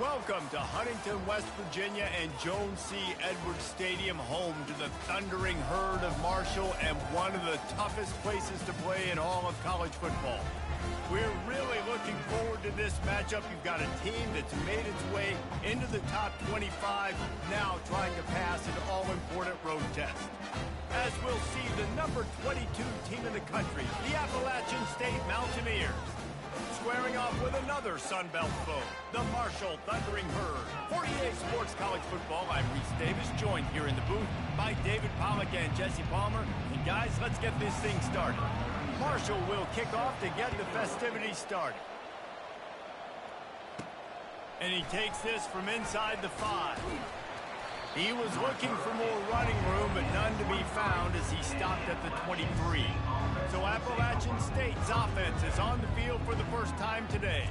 Welcome to Huntington, West Virginia and Jones C. Edwards Stadium, home to the thundering herd of Marshall and one of the toughest places to play in all of college football. We're really looking forward to this matchup. You've got a team that's made its way into the top 25, now trying to pass an all-important road test. As we'll see, the number 22 team in the country, the Appalachian State Mountaineers, squaring off with another Sun Belt foe, the Marshall Thundering Herd. For EA Sports College Football, I'm Reese Davis, joined here in the booth by David Pollack and Jesse Palmer. And guys, let's get this thing started. Marshall will kick off to get the festivities started. And he takes this from inside the 5. He was looking for more running room, but none to be found as he stopped at the 23. So Appalachian State's offense is on the field for the first time today.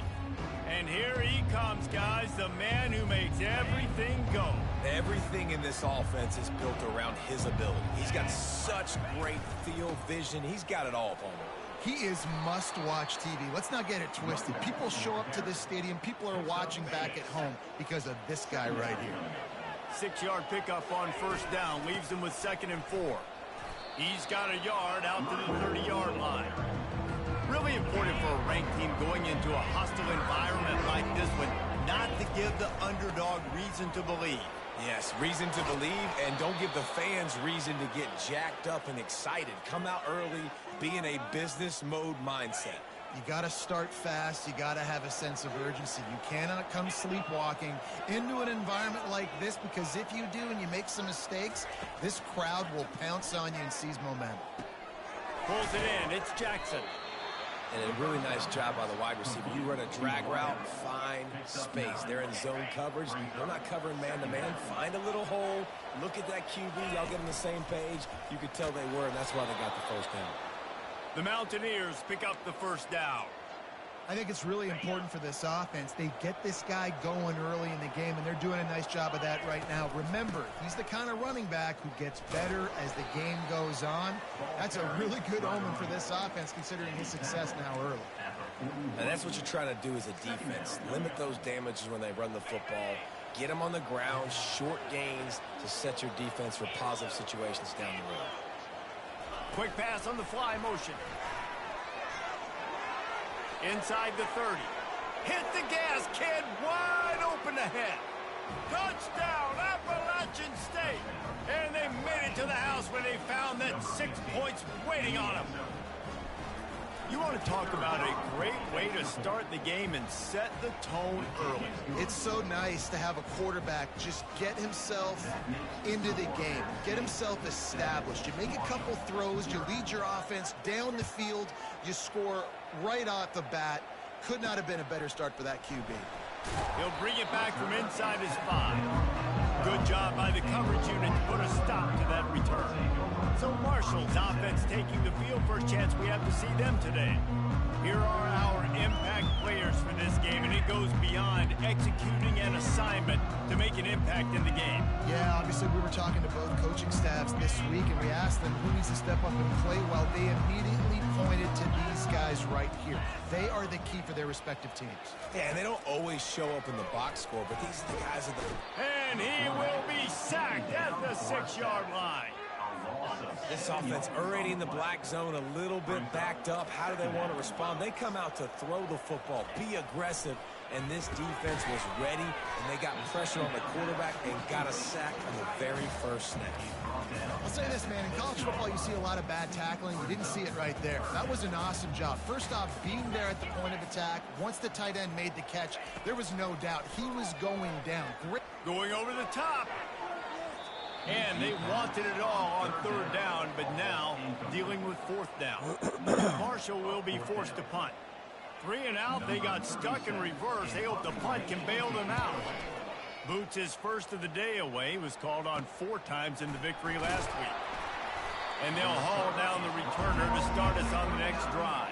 And here he comes, guys, the man who makes everything go. Everything in this offense is built around his ability. He's got such great field vision. He's got it all, Palmer. He is must-watch TV. Let's not get it twisted. People show up to this stadium. People are watching back at home because of this guy right here. 6-yard pickup on first down, leaves him with 2nd and 4. He's got a yard out to the 30-yard line. Really important for a ranked team going into a hostile environment like this one, not to give the underdog reason to believe. Yes, reason to believe, and don't give the fans reason to get jacked up and excited. Come out early, be in a business mode mindset. You got to start fast. You got to have a sense of urgency. You cannot come sleepwalking into an environment like this, because if you do and you make some mistakes, this crowd will pounce on you and seize momentum. Pulls it in. It's Jackson. And a really nice job by the wide receiver. You run a drag route, find space. They're in zone coverage. They're not covering man-to-man. Find a little hole. Look at that QB. Y'all get on the same page. You could tell they were, and that's why they got the first down. The Mountaineers pick up the first down. I think it's really important for this offense. They get this guy going early in the game, and they're doing a nice job of that right now. Remember, he's the kind of running back who gets better as the game goes on. That's a really good omen for this offense, considering his success now early. And that's what you're trying to do as a defense. Limit those damages when they run the football. Get them on the ground, short gains to set your defense for positive situations down the road. Quick pass on the fly motion. Inside the 30. Hit the gas, kid. Wide open ahead. Touchdown, Appalachian State. And they made it to the house where they found that 6 points waiting on them. You want to talk about a great way to start the game and set the tone early. It's so nice to have a quarterback just get himself into the game, get himself established. You make a couple throws, you lead your offense down the field, you score right off the bat. Could not have been a better start for that QB. He'll bring it back from inside his 5. Good job by the coverage unit to put a stop to that return. So Marshall's offense taking the field. First chance we have to see them today. Here are our impact players for this game, and it goes beyond executing an assignment to make an impact in the game. Yeah, obviously we were talking to both coaching staffs this week, and we asked them who needs to step up and play well. They immediately pointed to these guys right here. They are the key for their respective teams. Yeah, and they don't always show up in the box score, but these are the guys at the... And he will be sacked at the 6-yard line. This offense already in the black zone, a little bit backed up. How do they want to respond? They come out to throw the football, be aggressive, and this defense was ready, and they got pressure on the quarterback and got a sack on the very first snap. I'll say this, man. In college football, you see a lot of bad tackling. You didn't see it right there. That was an awesome job. First off, being there at the point of attack. Once the tight end made the catch, there was no doubt he was going down. Great. Going over the top. And they wanted it all on 3rd down, but now dealing with 4th down. Marshall will be forced to punt. 3 and out, they got stuck in reverse. They hope the punt can bail them out. Boots, his first of the day away, was called on 4 times in the victory last week. And they'll haul down the returner to start us on the next drive.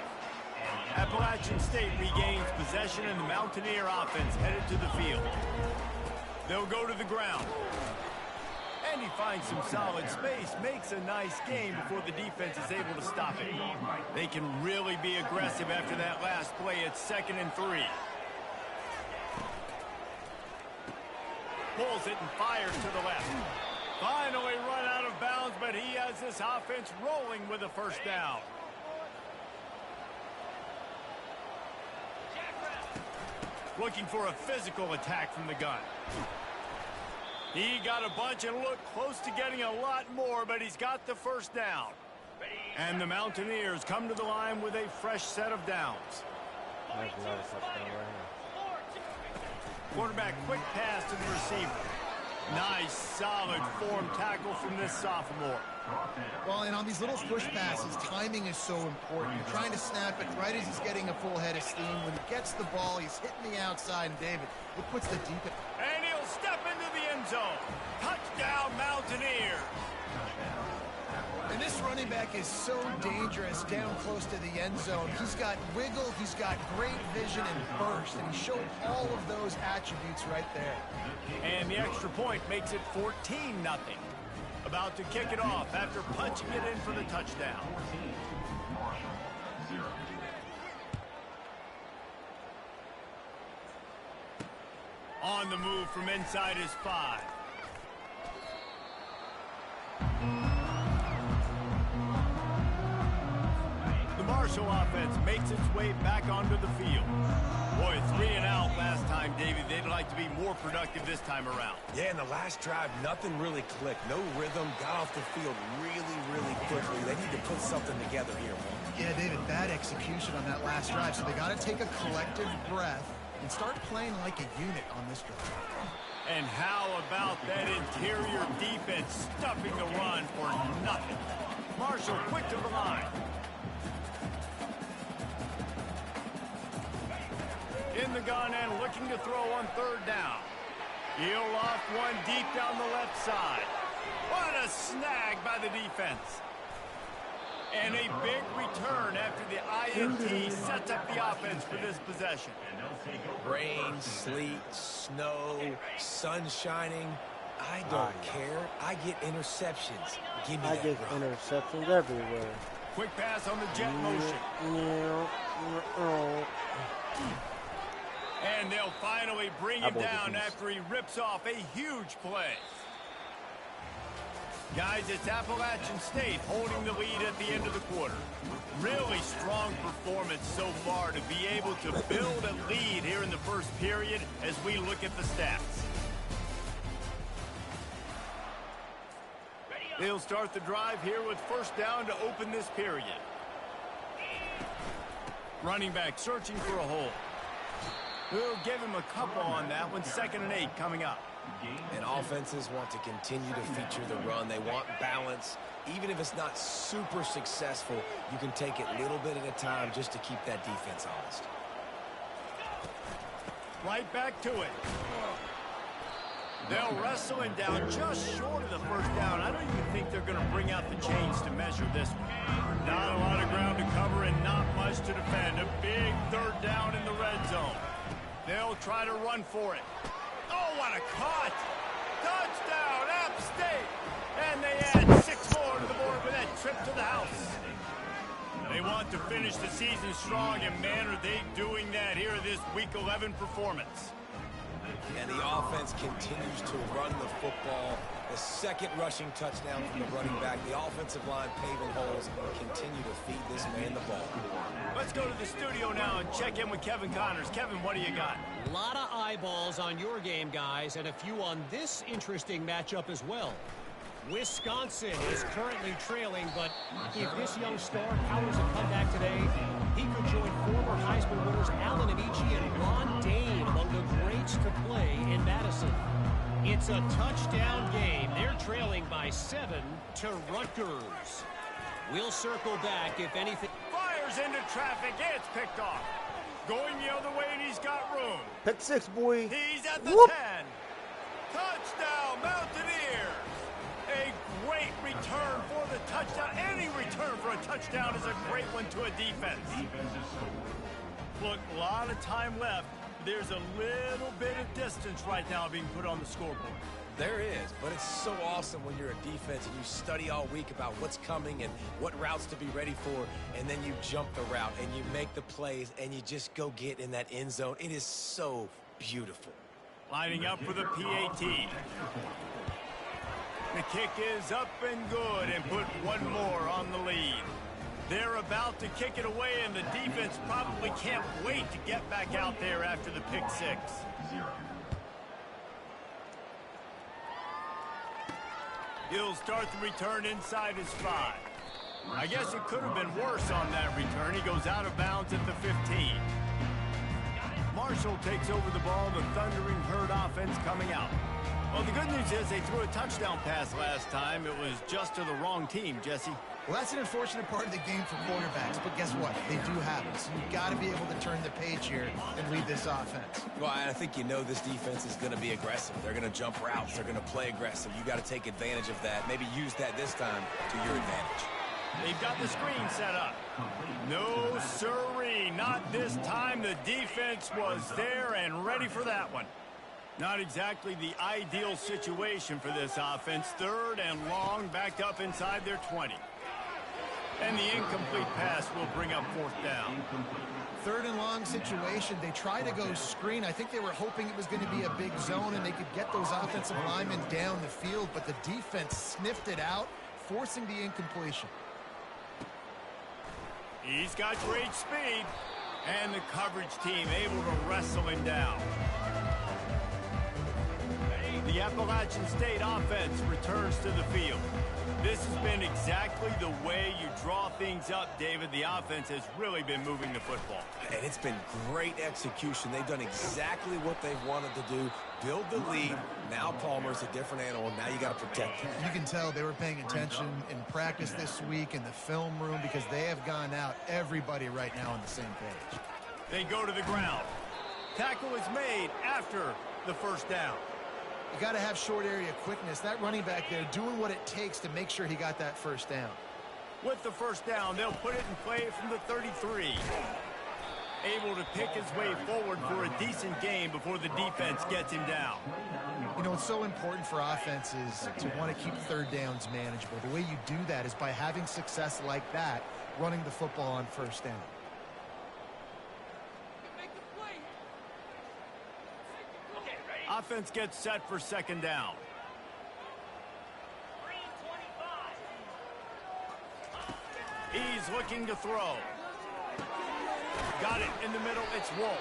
Appalachian State regains possession, and the Mountaineer offense headed to the field. They'll go to the ground. And he finds some solid space, makes a nice game before the defense is able to stop it. They can really be aggressive after that last play. It's 2nd and 3. pulls it and fires to the left. Finally run out of bounds, but he has this offense rolling with a first down. Looking for a physical attack from the gun. He got a bunch and looked close to getting a lot more, but he's got the first down. And the Mountaineers come to the line with a fresh set of downs. Quarterback quick pass to the receiver. Nice, solid form tackle from this sophomore. Well, and on these little push passes, timing is so important. You're trying to snap it right as he's getting a full head of steam. When he gets the ball, he's hitting the outside, and David, it puts the deep... And he'll step into the end zone. Touchdown, Mountaineers. And this running back is so dangerous down close to the end zone. He's got wiggle, he's got great vision and burst, and he showed all of those attributes right there. And the extra point makes it 14-0. About to kick it off after punching it in for the touchdown. On the move from inside his 5. The Marshall offense makes its way back onto the field. Boy, 3 and out last time, Davey. They'd like to be more productive this time around. Yeah, in the last drive, nothing really clicked. No rhythm, got off the field really quickly. They need to put something together here, man. Yeah, David, bad execution on that last drive, so they got to take a collective breath and start playing like a unit on this drive. And how about that interior defense stuffing the run for nothing? Marshall quick to the line. In the gun and looking to throw on 3rd down. He'll loft one deep down the left side. What a snag by the defense. And a big return after the INT sets up the offense for this possession. Rain, sleet, snow, sun shining. I don't care. I get interceptions. Give me that. I get interceptions everywhere. Quick pass on the jet motion. And they'll finally bring him down after he rips off a huge play. Guys, it's Appalachian State holding the lead at the end of the quarter. Really strong performance so far to be able to build a lead here in the first period as we look at the stats. They'll start the drive here with first down to open this period. Running back searching for a hole. We'll give him a couple on that one. 2nd and 8 coming up. And offenses want to continue to feature the run. They want balance. Even if it's not super successful, you can take it little bit at a time just to keep that defense honest. Right back to it. They'll wrestle him down just short of the first down. I don't even think they're going to bring out the chains to measure this one. Not a lot of ground to cover and not much to defend. A big 3rd down in the red zone. They'll try to run for it. Oh, what a cut! Touchdown, App State! And they add 6 more to the board with that trip to the house. They want to finish the season strong, and man, are they doing that here in this Week 11 performance. And the offense continues to run the football. The 2nd rushing touchdown from the running back. The offensive line paving holes and continue to feed this man the ball. Let's go to the studio now and check in with Kevin Connors. Kevin, what do you got? A lot of eyeballs on your game, guys, and a few on this interesting matchup as well. Wisconsin is currently trailing, but if this young star powers a comeback today, he could join former Heisman winners Allen Amici and Ron Dane among the greats to play in Madison. It's a touchdown game. They're trailing by 7 to Rutgers. We'll circle back if anything. Fires into traffic. It's picked off. Going the other way, and he's got room. Pick 6, boy. He's at the Whoop. 10. Touchdown, Mountaineers. A great return for the touchdown. Any return for a touchdown is a great one to a defense. Look, a lot of time left. There's a little bit of distance right now being put on the scoreboard. There is, but it's so awesome when you're a defense and you study all week about what's coming and what routes to be ready for, and then you jump the route and you make the plays and you just go get in that end zone. It is so beautiful. Lining up for the PAT. The kick is up and good and put one more on the lead. They're about to kick it away, and the defense probably can't wait to get back out there after the pick six. He'll start the return inside his 5. I guess it could have been worse on that return. He goes out of bounds at the 15. Marshall takes over the ball, the Thundering Herd offense coming out. Well, the good news is they threw a touchdown pass last time. It was just to the wrong team, Jesse. Well, that's an unfortunate part of the game for quarterbacks, but guess what? They do have it, so you've got to be able to turn the page here and lead this offense. Well, I think you know this defense is going to be aggressive. They're going to jump routes. They're going to play aggressive. You got to take advantage of that. Maybe use that this time to your advantage. They've got the screen set up. No, sirree, not this time. The defense was there and ready for that one. Not exactly the ideal situation for this offense. 3rd and long, backed up inside their 20. And the incomplete pass will bring up 4th down. 3rd and long situation. They try to go screen. I think they were hoping it was going to be a big zone and they could get those offensive linemen down the field, but the defense sniffed it out, forcing the incompletion. He's got great speed, and the coverage team able to wrestle him down. The Appalachian State offense returns to the field. This has been exactly the way you draw things up, David. The offense has really been moving the football. And it's been great execution. They've done exactly what they've wanted to do. Build the lead. Now Palmer's a different animal. Now you got to protect him. You can tell they were paying attention in practice this week in the film room because they have gone out, everybody right now on the same page. They go to the ground. Tackle is made after the 1st down. You got to have short area quickness. That running back there doing what it takes to make sure he got that 1st down. With the 1st down, they'll put it in play from the 33. Able to pick his way forward for a decent game before the defense gets him down. You know, it's so important for offenses to want to keep 3rd downs manageable. The way you do that is by having success like that, running the football on 1st down. Offense gets set for 2nd down. He's looking to throw. Got it in the middle. It's Wolf.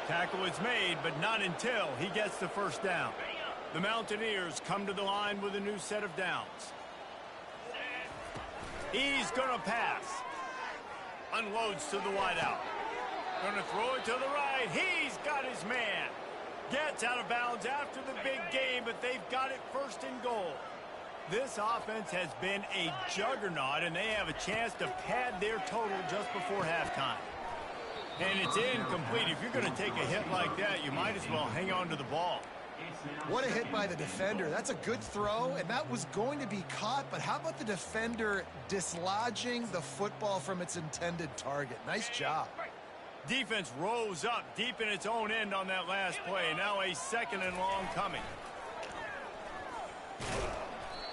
Tackle is made, but not until he gets the 1st down. The Mountaineers come to the line with a new set of downs. He's going to pass. Unloads to the wideout. Going to throw it to the right. He's got his man. Gets out of bounds after the big game, but they've got it 1st and goal. This offense has been a juggernaut, and they have a chance to pad their total just before halftime. And it's incomplete. If you're going to take a hit like that, you might as well hang on to the ball. What a hit by the defender. That's a good throw, and that was going to be caught, but how about the defender dislodging the football from its intended target? Nice job. Defense rose up deep in its own end on that last play. Now a 2nd and long coming.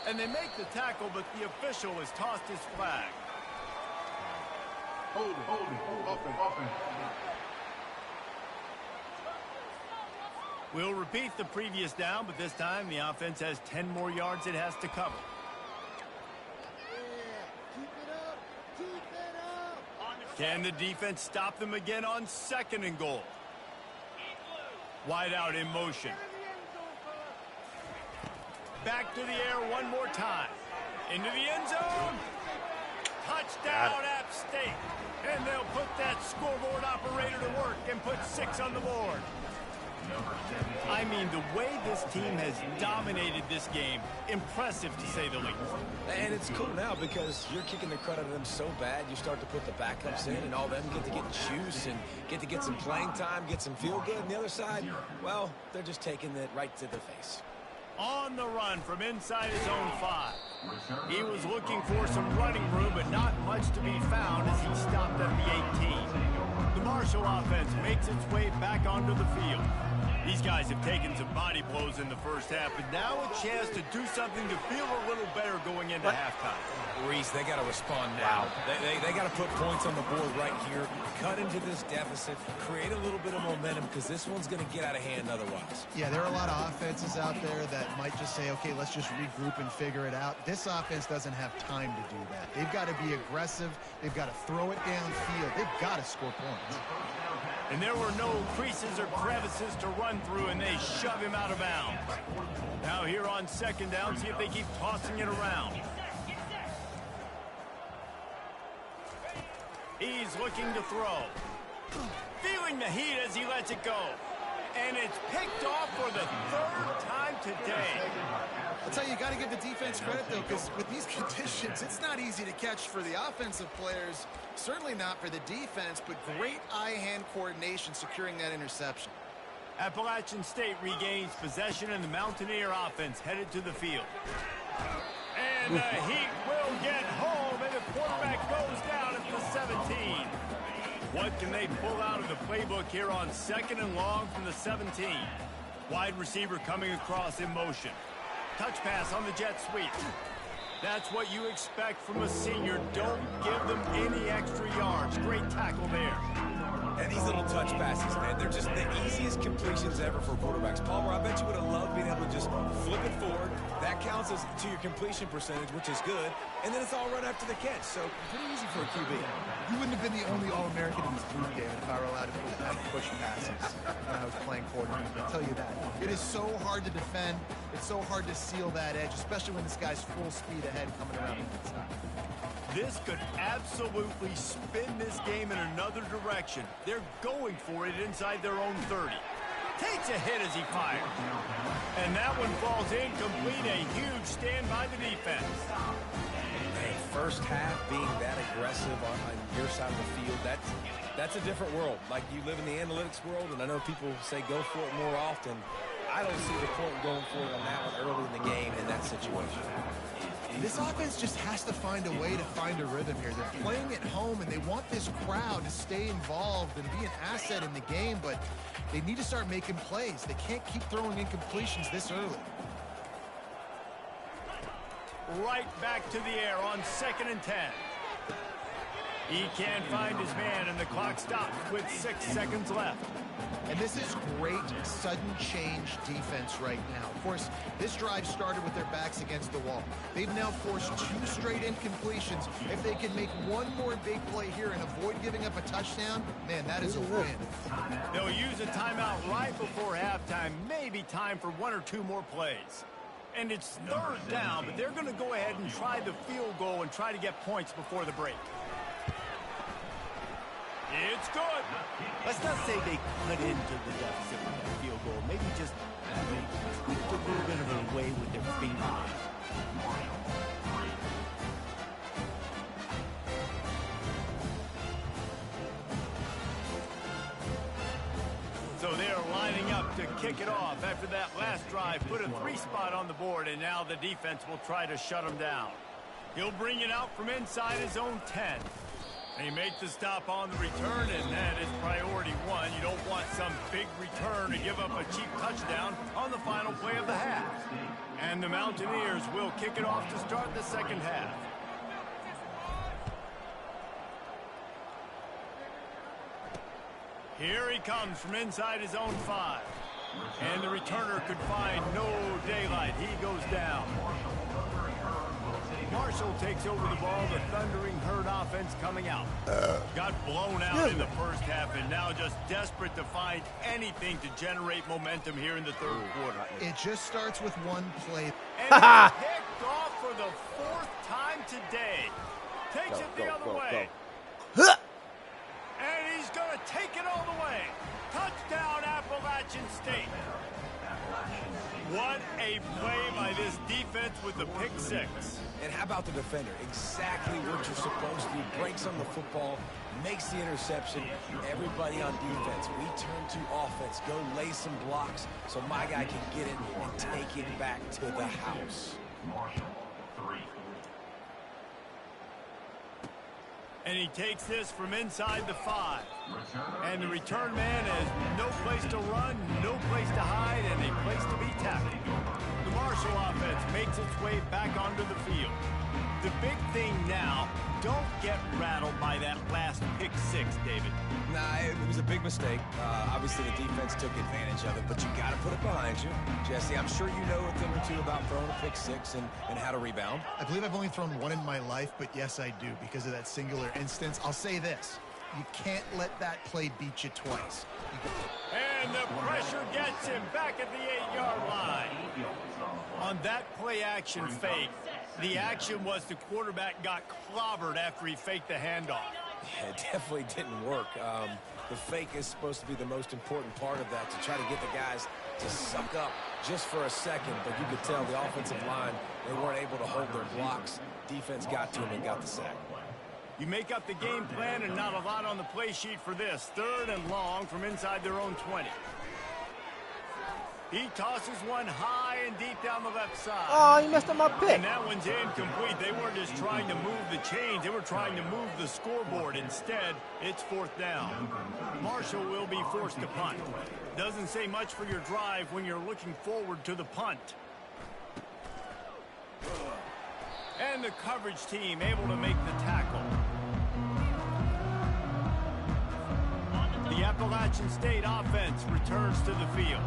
And they make the tackle, but the official has tossed his flag. Hold it, open. We'll repeat the previous down, but this time the offense has 10 more yards it has to cover. Can the defense stop them again on 2nd and goal? Wide out in motion. Back to the air one more time. Into the end zone. Touchdown App State. And they'll put that scoreboard operator to work and put 6 on the board. I mean, the way this team has dominated this game, impressive to say the least. And it's cool now because you're kicking the credit of them so bad, you start to put the backups in, and all them get to get juice and get to get some playing time, get some feel good. And the other side, well, they're just taking it right to the face. On the run from inside his own 5. He was looking for some running room, but not much to be found as he stopped at the 18. The Marshall offense makes its way back onto the field. These guys have taken some body blows in the first half, but now a chance to do something to feel a little better going into halftime. Reese, they got to respond now. They got to put points on the board right here, cut into this deficit, create a little bit of momentum, because this one's going to get out of hand otherwise. Yeah, there are a lot of offenses out there that might just say, okay, let's just regroup and figure it out. This offense doesn't have time to do that. They've got to be aggressive. They've got to throw it downfield. They've got to score points. And there were no creases or crevices to run through, and they shove him out of bounds. Now here on second down, see if they keep tossing it around. He's looking to throw. Feeling the heat as he lets it go. And it's picked off for the third time today. I'll tell you, you got to give the defense credit, though, because with these conditions, it's not easy to catch for the offensive players. Certainly not for the defense, but great eye-hand coordination securing that interception. Appalachian State regains possession, and the Mountaineer offense headed to the field. And the Heat will get home, and the quarterback goes down at the 17. What can they pull out of the playbook here on second and long from the 17? Wide receiver coming across in motion. Touch pass on the jet sweep. That's what you expect from a senior. Don't give them any extra yards. Great tackle there. And these little touch passes, man, they're just the easiest completions ever for quarterbacks. Palmer, I bet you would have loved being able to just flip it forward. That counts as to your completion percentage, which is good. And then it's all right after the catch. So pretty easy for a QB. You wouldn't have been the only All-American in this group, David, if I were allowed to have push passes when I was playing quarterback. I'll tell you that. It is so hard to defend. It's so hard to seal that edge, especially when this guy's full speed ahead coming around the inside. This could absolutely spin this game in another direction. They're going for it inside their own 30. Takes a hit as he fires. And that one falls incomplete. A huge stand by the defense. Man, first half being that aggressive on your side of the field, that's a different world. Like, you live in the analytics world, and I know people say go for it more often. I don't see the point going for it on that one early in the game in that situation. This offense just has to find a way to find a rhythm here. They're playing at home, and they want this crowd to stay involved and be an asset in the game, but they need to start making plays. They can't keep throwing incompletions this early. Right back to the air on 2nd and 10. He can't find his man, and the clock stops with 6 seconds left. And this is great sudden change defense right now. Of course, this drive started with their backs against the wall. They've now forced 2 straight incompletions. If they can make one more big play here and avoid giving up a touchdown, man, that is a win. They'll use a timeout right before halftime. Maybe time for 1 or 2 more plays. And it's 3rd down, but they're going to go ahead and try the field goal and try to get points before the break. It's good. Let's not say they cut into the deficit with that field goal. Maybe just tweaked a little bit of a way with their fingernails. So they're lining up to kick it off after that last drive. Put a 3 spot on the board, and now the defense will try to shut them down. He'll bring it out from inside his own 10. He makes the stop on the return, and that is priority 1. You don't want some big return to give up a cheap touchdown on the final play of the half. And the Mountaineers will kick it off to start the second half. Here he comes from inside his own 5. And the returner could find no daylight. He goes down. Marshall takes over the ball. The Thundering Herd offense coming out. Got blown out in the first half, and now just desperate to find anything to generate momentum here in the 3rd quarter. It just starts with one play. And it's picked off for the 4th time today. Takes it the other way. And he's going to take it all the way. Touchdown, Appalachian State. What a play by this defense with the pick 6. And how about the defender? Exactly what you're supposed to do. Breaks on the football, makes the interception. Everybody on defense, we turn to offense. Go lay some blocks so my guy can get it and take it back to the house. And he takes this from inside the 5. And the return man has no place to run, no place to hide, and a place to be tackled. The Marshall offense makes its way back onto the field. The big thing now, don't get rattled by that last pick 6, David. Nah, it was a big mistake. Obviously, the defense took advantage of it, but you got to put it behind you. Jesse, I'm sure you know a thing or two about throwing a pick 6 and how to rebound. I believe I've only thrown one in my life, but yes, I do, because of that singular instance. I'll say this. You can't let that play beat you twice. And the pressure gets him back at the 8-yard line. On that play-action fake, the action was the quarterback got clobbered after he faked the handoff. Yeah, it definitely didn't work. The fake is supposed to be the most important part of that, to try to get the guys to suck up just for a second. But you could tell the offensive line, they weren't able to hold their blocks. Defense got to him and got the sack. You make up the game plan and not a lot on the play sheet for this. 3rd and long from inside their own 20. He tosses one high and deep down the left side. Oh, you messed up my pick. And that one's incomplete. They weren't just trying to move the chains. They were trying to move the scoreboard. Instead, it's 4th down. Marshall will be forced to punt. Doesn't say much for your drive when you're looking forward to the punt. And the coverage team able to make the tackle. The Appalachian State offense returns to the field.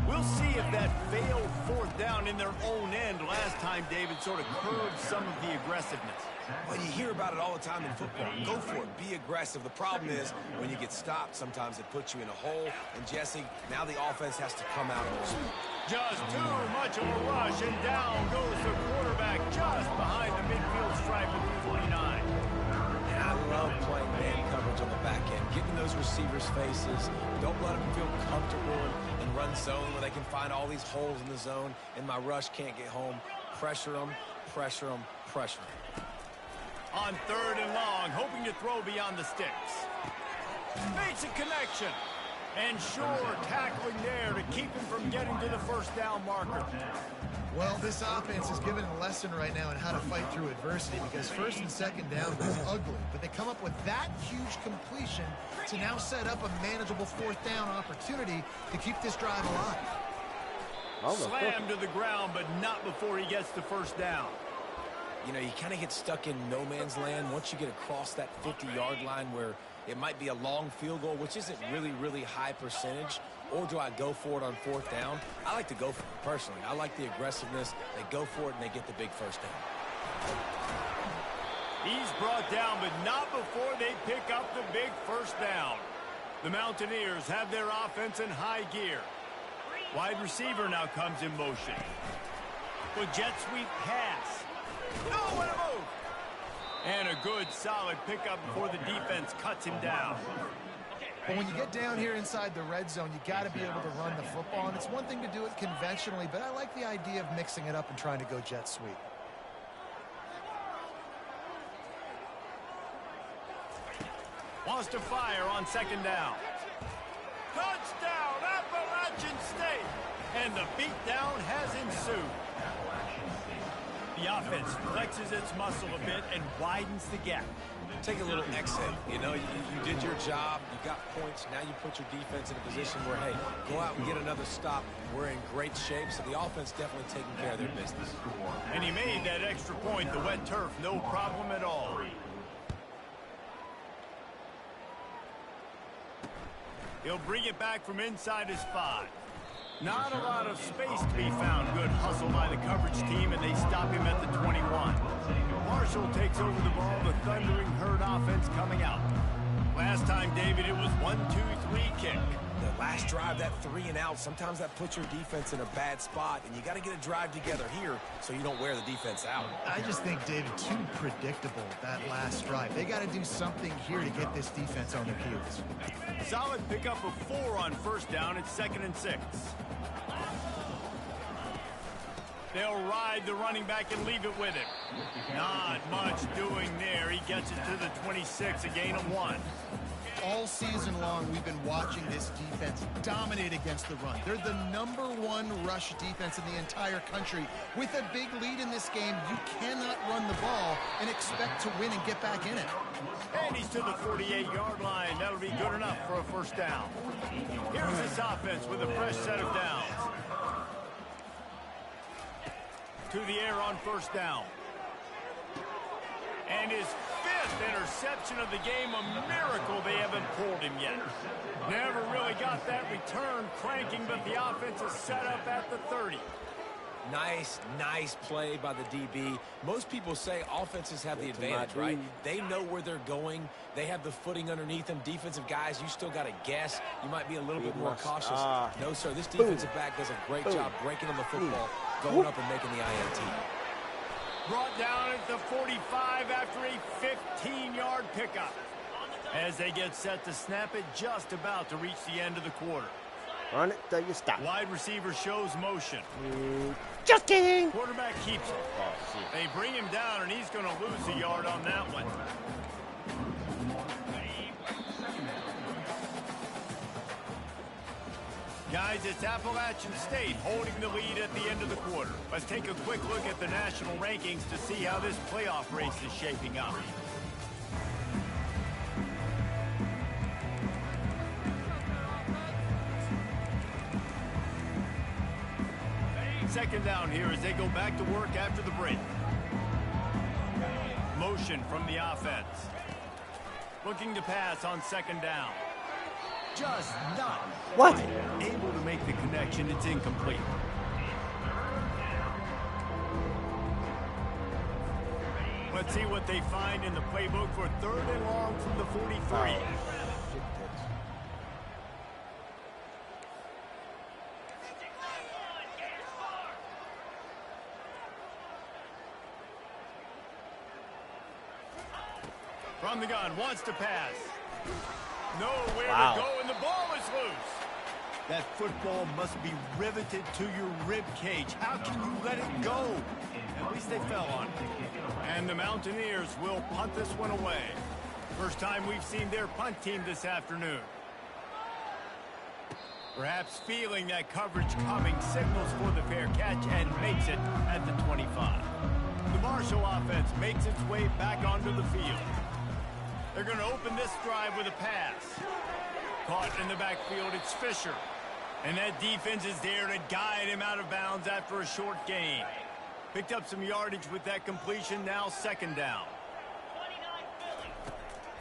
We'll see if that failed 4th down in their own end last time, David, sort of curbed some of the aggressiveness. Well, you hear about it all the time in football. Go for it. Be aggressive. The problem is when you get stopped, sometimes it puts you in a hole. And, Jesse, now the offense has to come out and speed. Just too much of a rush, and down goes the quarterback just behind the midfield stripe of the 49. And I love playing man coverage on the back end, getting those receivers' faces. Don't let them feel comfortable and run zone where they can find all these holes in the zone, and my rush can't get home. Pressure them, pressure them, pressure them. On 3rd and long, hoping to throw beyond the sticks. Makes a connection. And sure, tackling there to keep him from getting to the 1st down marker. Well, this offense is given a lesson right now on how to fight through adversity, because 1st and 2nd down was ugly, but they come up with that huge completion to now set up a manageable 4th down opportunity to keep this drive alive. Slammed to the ground, but not before he gets the 1st down. You know, you kind of get stuck in no man's land once you get across that 50-yard line where it might be a long field goal, which isn't really high percentage. Or do I go for it on 4th down? I like to go for it personally. I like the aggressiveness. They go for it and they get the big 1st down. He's brought down, but not before they pick up the big 1st down. The Mountaineers have their offense in high gear. Wide receiver now comes in motion. With jet sweep pass. Oh, what a move! And a good, solid pickup before the defense cuts him down. But when you get down here inside the red zone, you got to be able to run the football. And it's one thing to do it conventionally, but I like the idea of mixing it up and trying to go jet sweep. Wants to fire on 2nd down. Touchdown, Appalachian State! And the beatdown has ensued. The offense flexes its muscle a bit and widens the gap. Take a little exit. You know, you did your job. You got points. Now you put your defense in a position where, hey, go out and get another stop. We're in great shape, so the offense definitely taking care of their business. And he made that extra point, the wet turf, no problem at all. He'll bring it back from inside his 5. Not a lot of space to be found. Good hustle by the coverage team, and they stop him at the 21. Marshall takes over the ball, the Thundering Herd offense coming out. Last time, David, it was 1-2-3 kick. The last drive, that 3 and out, sometimes that puts your defense in a bad spot, and you got to get a drive together here so you don't wear the defense out. I just think, David, too predictable, that last drive. They got to do something here to get this defense on their heels. Solid pickup of 4 on 1st down. It's 2nd and 6. They'll ride the running back and leave it with him. Not much doing there. He gets it to the 26, a gain of 1. All season long, we've been watching this defense dominate against the run. They're the #1 rush defense in the entire country. With a big lead in this game, you cannot run the ball and expect to win and get back in it. And he's to the 48-yard line. That'll be good enough for a first down. Here's this offense with a fresh set of downs. To the air on first down. And his 5th interception of the game, a miracle they haven't pulled him yet. Never really got that return cranking, but the offense is set up at the 30. Nice play by the DB. Most people say offenses have the advantage, right? They know where they're going. They have the footing underneath them. Defensive guys, you still got to guess. You might be a little bit more cautious. No, sir, this defensive back does a great job breaking on the football, going up and making the INT. Brought down at the 45 after a 15-yard pickup. As they get set to snap it, just about to reach the end of the quarter. Run it till you stop. Wide receiver shows motion. Just kidding. Quarterback keeps it. They bring him down, and he's going to lose a yard on that one. Guys, it's Appalachian State holding the lead at the end of the quarter. Let's take a quick look at the national rankings to see how this playoff race is shaping up. Second down here as they go back to work after the break. Motion from the offense. Looking to pass on second down. Just not able to make the connection. It's incomplete. Let's see what they find in the playbook for 3rd and long from the 43. From the gun, wants to pass. Nowhere to go, and the ball is loose. That football must be riveted to your rib cage. How can you let it go? At least they fell on it. And the Mountaineers will punt this one away. First time we've seen their punt team this afternoon. Perhaps feeling that coverage coming, signals for the fair catch and makes it at the 25. The Marshall offense makes its way back onto the field. They're going to open this drive with a pass. Caught in the backfield, it's Fisher. And that defense is there to guide him out of bounds after a short gain. Picked up some yardage with that completion, now second down.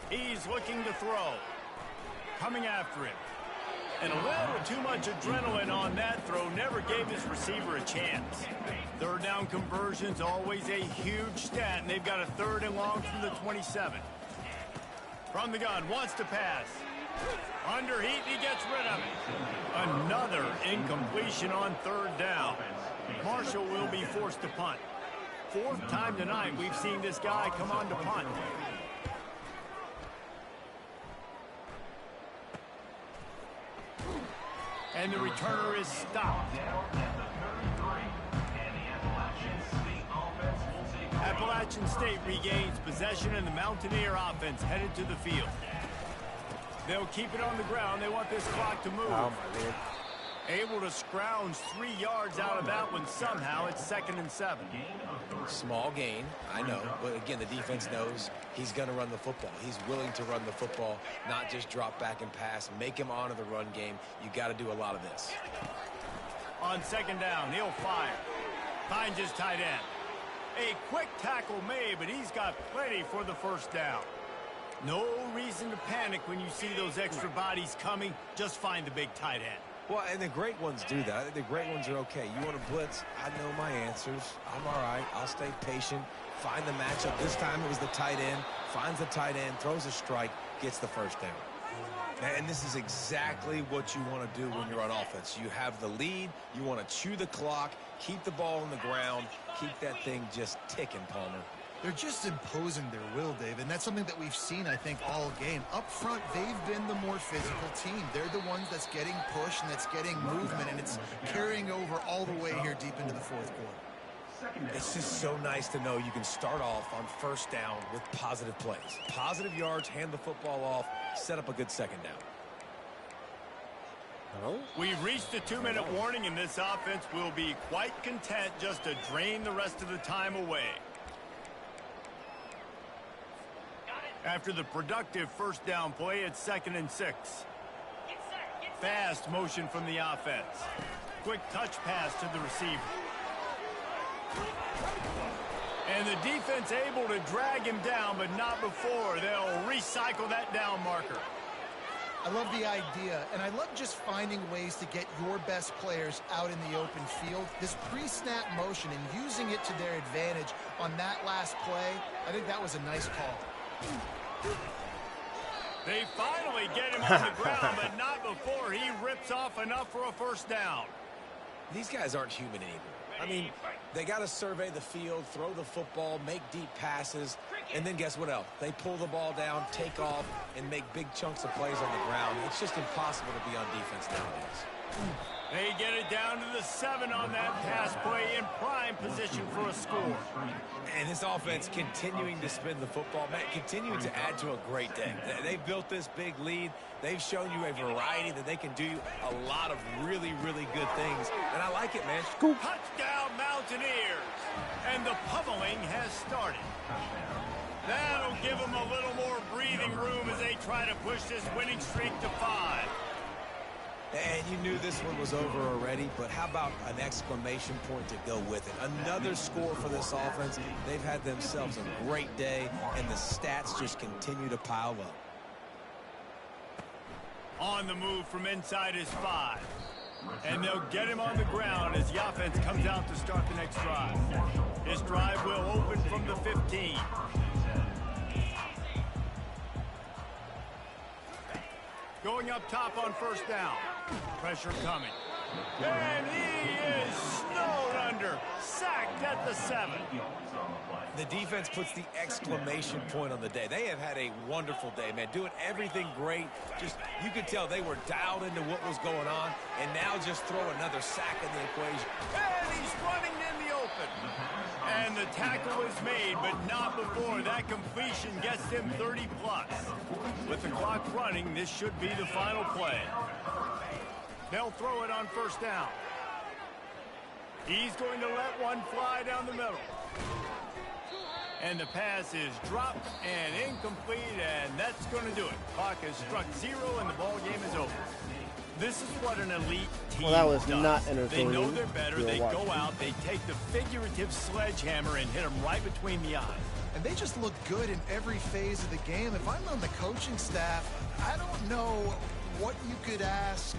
He's looking to throw. Coming after him. And a little too much adrenaline on that throw, never gave his receiver a chance. Third down conversion's always a huge stat, and they've got a 3rd and long from the 27. From the gun, wants to pass. Under heat, he gets rid of it. Another incompletion on 3rd down. Marshall will be forced to punt. 4th time tonight we've seen this guy come on to punt. And the returner is stopped. Appalachian State regains possession, and the Mountaineer offense headed to the field. They'll keep it on the ground. They want this clock to move. Able to scrounge 3 yards out of that one somehow. It's 2nd and 7. Small gain, I know. But again, the defense knows he's going to run the football. He's willing to run the football, not just drop back and pass. Make him honor the run game. You got to do a lot of this. On second down, he'll fire. Finds his tight end. A quick tackle made, but he's got plenty for the first down. No reason to panic when you see those extra bodies coming. Just find the big tight end. Well, and the great ones do that. I think the great ones are okay. You want to blitz? I know my answers. I'm all right. I'll stay patient. Find the matchup. This time it was the tight end. Finds the tight end, throws a strike, gets the first down. And this is exactly what you want to do when you're on offense. You have the lead. You want to chew the clock, keep the ball on the ground, keep that thing just ticking, Palmer. They're just imposing their will, David, and that's something that we've seen, I think, all game. Up front, they've been the more physical team. They're the ones that's getting pushed and that's getting movement, and it's carrying over all the way here deep into the 4th quarter. It's just so nice to know you can start off on first down with positive plays. Positive yards, hand the football off, set up a good second down. We've reached the 2-minute warning, and this offense will be quite content just to drain the rest of the time away. After the productive first down play, it's 2nd and 6. Fast motion from the offense. Quick touch pass to the receiver. And the defense able to drag him down, but not before. They'll recycle that down marker. I love the idea, and I love just finding ways to get your best players out in the open field. This pre-snap motion and using it to their advantage on that last play, I think that was a nice call. They finally get him on the ground, but not before he rips off enough for a first down. These guys aren't human anymore. I mean, they got to survey the field, throw the football, make deep passes, and then guess what else? They pull the ball down, take off, and make big chunks of plays on the ground. It's just impossible to be on defense nowadays. They get it down to the 7 on that pass play in prime position for a score. And this offense continuing to spin the football, man, continuing to add to a great day. They've built this big lead. They've shown you a variety that they can do a lot of really, really good things. And I like it, man. Touchdown, Mountaineers. And the pummeling has started. That'll give them a little more breathing room as they try to push this winning streak to 5. And you knew this one was over already, but how about an exclamation point to go with it? Another score for this offense. They've had themselves a great day, and the stats just continue to pile up. On the move from inside his 5. And they'll get him on the ground as the offense comes out to start the next drive. This drive will open from the 15. Going up top on first down. Pressure coming. And he is snowed under. Sacked at the 7. The defense puts the exclamation point on the day. They have had a wonderful day, man. Doing everything great. Just, you could tell they were dialed into what was going on. And now just throw another sack in the equation. And he's running in the open. And the tackle is made, but not before that completion gets him 30 plus. With the clock running, this should be the final play. They'll throw it on first down. He's going to let one fly down the middle. And the pass is dropped and incomplete, and that's going to do it. Clock has struck 0, and the ball game is over. This is what an elite team was does. not entertaining. They know they're better. They Watching. go out, they take the figurative sledgehammer and hit them right between the eyes. And they just look good in every phase of the game. If I'm on the coaching staff, I don't know what you could ask